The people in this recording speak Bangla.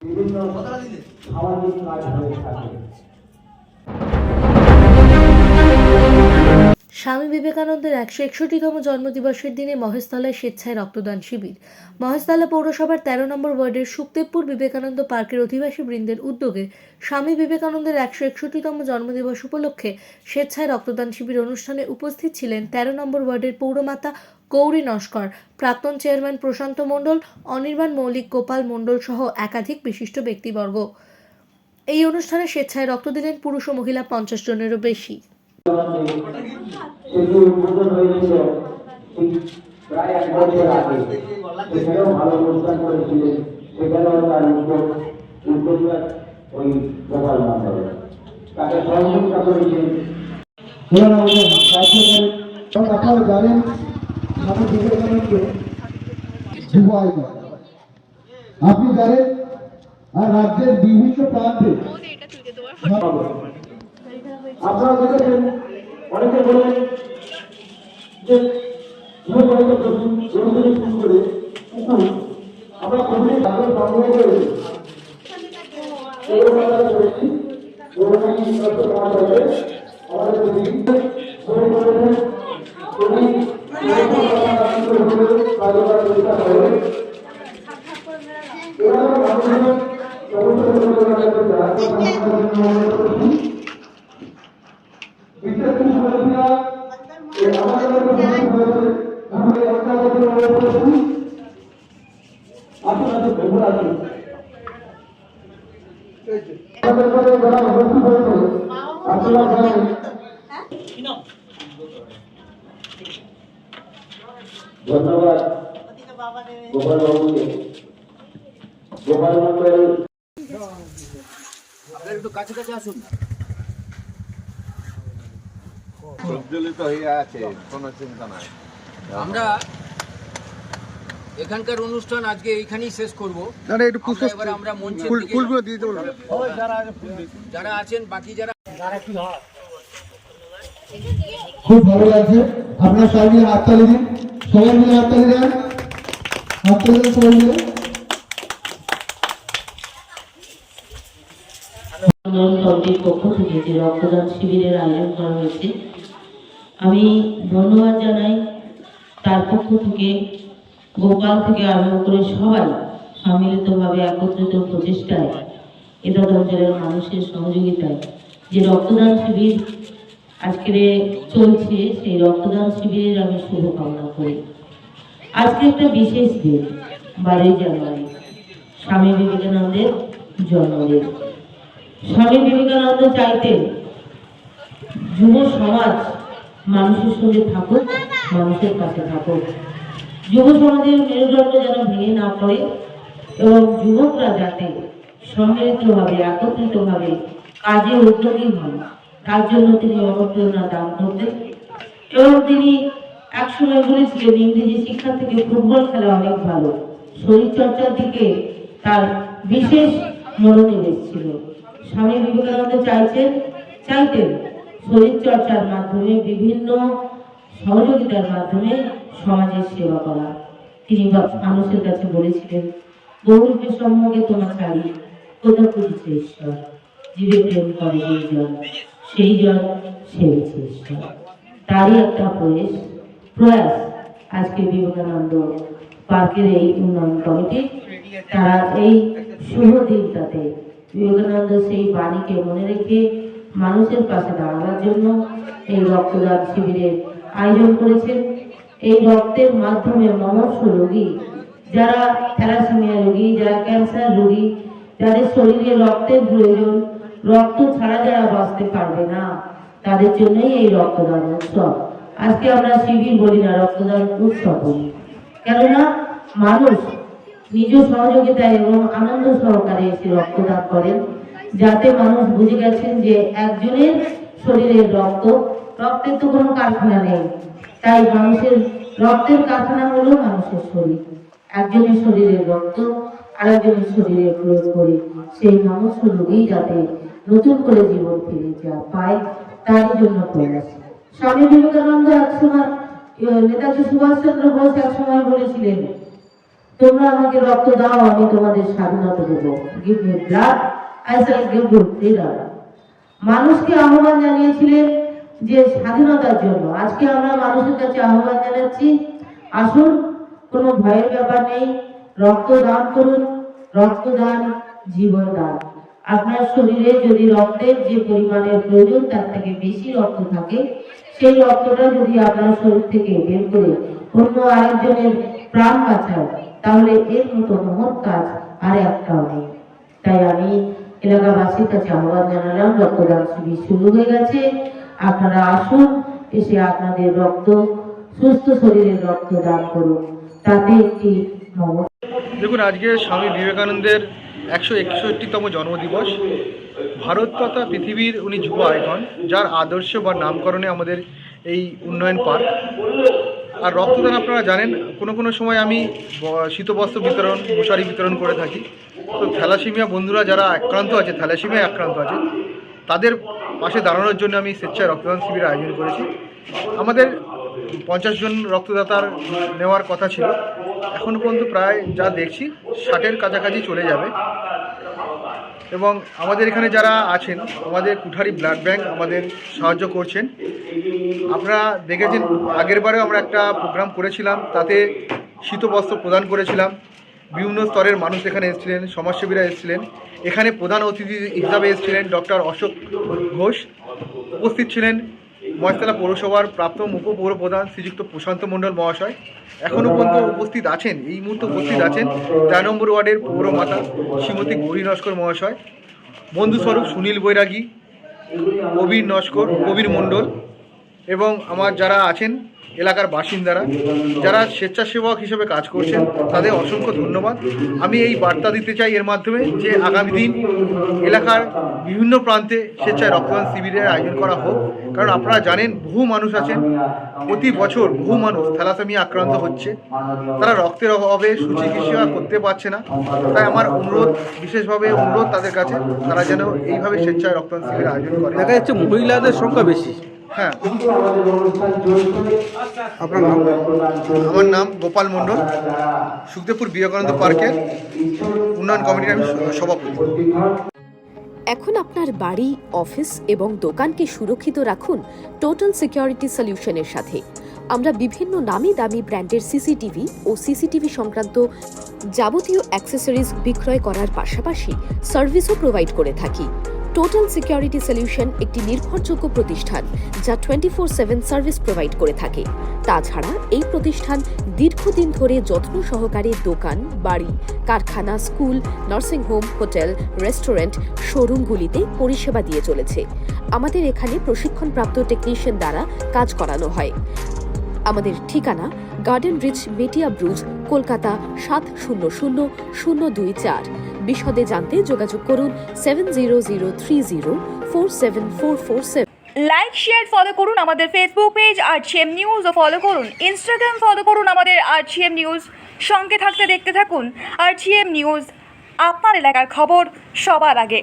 বিভিন্ন সামাজিক কাজ হয়ে থাকে। স্বামী বিবেকানন্দের 161তম জন্মদিবসের দিনে মহেশতলায় স্বেচ্ছায় রক্তদান শিবির। মহেশতলা পৌরসভার 13 নম্বর ওয়ার্ডের সুখদেবপুর বিবেকানন্দ পার্কের অধিবাসী বৃন্দের উদ্যোগে স্বামী বিবেকানন্দের 161তম জন্মদিবস উপলক্ষে স্বেচ্ছায় রক্তদান শিবির অনুষ্ঠানে উপস্থিত ছিলেন 13 নম্বর ওয়ার্ডের পৌরমাতা গৌরী নস্কর, প্রাক্তন চেয়ারম্যান প্রশান্ত মণ্ডল, অনির্বাণ মৌলিক, গোপাল মণ্ডল সহ একাধিক বিশিষ্ট ব্যক্তিবর্গ। এই অনুষ্ঠানে স্বেচ্ছায় রক্ত দিলেন পুরুষ ও মহিলা 50 জনেরও বেশি। সেটি উদ্বোধন হয়েছিল প্রায় 1 বছর আগে। সেখানেও ভালো অনুষ্ঠান করেছিলেন। সেখানেও তার উদ্যোক্তা ওই গোপাল মণ্ডল তাকে সহযোগিতা করেছেন। আপনারা জানেন স্বামী বিবেকানন্দ যুব আইকন। আপনি জানেন আর রাজ্যের বিভিন্ন প্রান্তে আপনারা দেখেছেন অনেকে বলেন যে করে আমরা খুবই ভালো সংগ্রহ করেছি। ধন্যবাদ গোপাল বাবুকে। গোপাল মন্ডল একটু কাছে কাছে আসুন। প্রজ্বলিত হয়ে আছে, কোনো চিন্তা নাই। আমরা এখানকার অনুষ্ঠান আজকে এইখানেই শেষ করবো। এবার আমরা মঞ্চের দিকে যারা আছেন বাকি যারা খুব ভালো লাগছে। আপনারা সবাই মিলে হাততালি দিন, সবাই মিলে হাততালি দেন, হাততালি দেন সবাই মিলে। কমিটির পক্ষ থেকে যে রক্তদান শিবিরের আয়োজন করা হয়েছে, আমি ধন্যবাদ জানাই। তার পক্ষ থেকে গোপাল থেকে আরম্ভ করে সবাই সম্মিলিতভাবে একত্রিত প্রচেষ্টায় এটা অঞ্চলের মানুষের সহযোগিতায় যে রক্তদান শিবির আজকে চলছে, সেই রক্তদান শিবিরের আমি শুভকামনা করি। আজকে একটা বিশেষ দিন, 12 জানুয়ারি, স্বামী বিবেকানন্দের জন্মদিন। স্বামী বিবেকানন্দ চাইতেন যুব সমাজ মানুষের সঙ্গে থাকুক, মানুষের কাছে থাকুক, যুব সমাজের মেরুদণ্ড যেন ভেঙে না পড়ে এবং যুবকরা যাতে সম্মিলিতভাবে একত্রিতভাবে কাজে উদ্যোগী হন, তার জন্য তিনি অনুপ্রেরণা দান করতেন। এবং তিনি একসময় বলেছিলেন ইংরেজি শিক্ষা থেকে ফুটবল খেলা অনেক ভালো, শরীর চর্চার দিকে তার বিশেষ মনোনিবেশ ছিল। স্বামী বিবেকানন্দ চাইতেন শরীর চর্চার মাধ্যমে বিভিন্ন সহযোগিতার মাধ্যমে সমাজের সেবা করা। তিনি মানুষের কাছে বলেছিলেন, বহুরূপে সম্মুখে তোমার ছাড়ি কোথা খুঁজছে ঈশ্বর, জীবে প্রেম করে যেই জন, সেই জন সেবেছে ঈশ্বর। তারই একটা প্রয়াস আজকে বিবেকানন্দ পার্কের এই উন্নয়ন কমিটি, তারা এই শুভ দিনটাতে বিবেকানন্দ সেই বাণীকে মনে রেখে মানুষের পাশে দাঁড়ানোর জন্য এই রক্তদান শিবিরের আয়োজন করেছেন। এই রক্তের মাধ্যমে মমস্য রোগী, যারা থ্যালাসেমিয়া রোগী, যারা ক্যান্সার রোগী, যাদের শরীরে রক্তের প্রয়োজন, রক্ত ছাড়া যারা বাঁচতে পারবে না, তাদের জন্যই এই রক্তদান উৎসব। আজকে আমরা শিবির বলি না, রক্তদান উৎসব বলি। কেননা মানুষ নিজ সহযোগিতায় এবং আনন্দ সহকারে এসে রক্তদান করেন, যাতে মানুষ বুঝে গেছেন যে একজনের শরীরের রক্তের তো কোনো কারখানা নেই, তাই মানুষের রক্তের কারখানা হলো মানুষের শরীর। একজনের শরীরের রক্ত আরেকজনের শরীরে প্রয়োগ করে সেই মানুষ রোগী যাতে নতুন করে জীবন ফিরে পায়, তার জন্য প্রয়াস। স্বামী বিবেকানন্দ একসময়, নেতাজি সুভাষচন্দ্র বোস একসময় বলেছিলেন তোমরা আমাকে রক্ত দাও, আমি তোমাদের স্বাধীনতা দেবো। Give me blood, I shall give you freedom. মানুষকে আহ্বান জানিয়েছিলেন যে স্বাধীনতার জন্য। আজকে আমরা মানুষের কাছে আহ্বান জানাচ্ছি, আসুন, কোনো ভয়ের ব্যাপার নেই, রক্তদান করুন। রক্তদান জীবন দান। আপনার শরীরে যদি রক্তের যে পরিমাণের প্রয়োজন তার থেকে বেশি রক্ত থাকে, সেই রক্তটা যদি আপনার শরীর থেকে বের করে অন্য আরেকজনের প্রাণ বাঁচায়, তাহলে এর মতো মহৎ কাজ আর একটাও নেই। তাই আমি এলাকাবাসীর কাছে আহ্বান জানালাম, রক্তদান শিবির শুরু হয়ে গেছে, আপনারা আসুন, এসে আপনাদের রক্ত, সুস্থ শরীরের রক্ত দান করুন। তাতে একটি দেখুন, আজকে স্বামী বিবেকানন্দের 161তম জন্মদিবস। ভারত তথা পৃথিবীর উনি যুব আইকন, যার আদর্শ বা নামকরণে আমাদের এই উন্নয়ন পার্ক। আর রক্তদান আপনারা জানেন, কোনো সময় আমি শীতবস্ত্র বিতরণ, মশারি বিতরণ করে থাকি। তো থ্যালাসেমিয়া বন্ধুরা যারা আক্রান্ত আছে, থ্যালাসেমিয়ায় আক্রান্ত আছে, তাদের পাশে দাঁড়ানোর জন্য আমি স্বেচ্ছায় রক্তদান শিবিরের আয়োজন করেছি। আমাদের 50 জন রক্তদাতার নেওয়ার কথা ছিল, এখনও পর্যন্ত প্রায় যা দেখছি 60-এর কাছাকাছি চলে যাবে। এবং আমাদের এখানে যারা আছেন, আমাদের কুঠারি ব্লাড ব্যাংক আমাদের সাহায্য করছেন। আপনারা দেখেছেন, আগের বারেও আমরা একটা প্রোগ্রাম করেছিলাম, তাতে শীতবস্ত্র প্রদান করেছিলাম। বিভিন্ন স্তরের মানুষ এখানে এসেছিলেন, সমাজসেবীরা এসেছিলেন। এখানে প্রধান অতিথি হিসাবে এসেছিলেন ডক্টর অশোক ঘোষ। উপস্থিত ছিলেন মহেশতলা পৌরসভার প্রাক্তন উপপৌরপ্রধান শ্রীযুক্ত প্রশান্ত মণ্ডল মহাশয়। এখনও পর্যন্ত উপস্থিত আছেন, এই মুহূর্তে উপস্থিত আছেন 4 নম্বর ওয়ার্ডের পৌরমাতা শ্রীমতী গৌরী নস্কর মহাশয়, বন্ধুস্বরূপ সুনীল বৈরাগী, কবির মণ্ডল, এবং আমার যারা আছেন এলাকার বাসিন্দারা, যারা স্বেচ্ছাসেবক হিসেবে কাজ করছেন, তাদের অসংখ্য ধন্যবাদ। আমি এই বার্তা দিতে চাই এর মাধ্যমে যে আগামী দিন এলাকার বিভিন্ন প্রান্তে স্বেচ্ছায় রক্তদান শিবিরের আয়োজন করা হোক। কারণ আপনারা জানেন, বহু মানুষ আছেন, প্রতি বছর বহু মানুষ থ্যালাসেমিয়া আক্রান্ত হচ্ছে, তারা রক্তের অভাবে সুচিকিৎসা করতে পারছে না। তাই আমার অনুরোধ, বিশেষভাবে অনুরোধ তাদের কাছে, তারা যেন এইভাবে স্বেচ্ছায় রক্তদান শিবিরের আয়োজন করে। দেখা যাচ্ছে মহিলাদের সংখ্যা বেশি। হ্যাঁ, আপনার নাম? আমার নাম গোপাল মণ্ডল, সুখদেবপুর বিবেকানন্দ পার্কের উন্নয়ন কমিটির আমি সভাপতি। এখন আপনার বাড়ি, অফিস এবং দোকানকে সুরক্ষিত রাখুন টোটাল সিকিউরিটি সলিউশনের সাথে। আমরা বিভিন্ন নামি দামি ব্র্যান্ডের সিসিটিভি ও সিসিটিভি সংক্রান্ত যাবতীয় অ্যাক্সেসরিজ বিক্রয় করার পাশাপাশি সার্ভিসও প্রোভাইড করে থাকি। টোটাল সিকিউরিটি সলিউশন একটি নির্ভরযোগ্য প্রতিষ্ঠান যা 24/7 সার্ভিস প্রোভাইড করে থাকে। তাছাড়া এই প্রতিষ্ঠান দীর্ঘদিন ধরে যত্ন সহকারে দোকান, বাড়ি, কারখানা, স্কুল, নার্সিংহোম, হোটেল, রেস্টুরেন্ট, শোরুমগুলিতে পরিষেবা দিয়ে চলেছে। আমাদের এখানে প্রশিক্ষণপ্রাপ্ত টেকনিশিয়ান দ্বারা কাজ করানো হয়। আমাদের ঠিকানা গার্ডেন রিচ, মেটিয়া ব্রুজ, কলকাতা 700024। বিশদে জানতে যোগাযোগ করুন 7003047447। লাইক, শেয়ার, ফলো করুন আমাদের ফেসবুক পেজ RGM নিউজ ও ফলো করুন ইনস্টাগ্রাম, ফলো করুন আমাদের RGM নিউজ। সঙ্গে থাকতে দেখতে থাকুন RGM নিউজ, আপনার এলাকার খবর সবার আগে।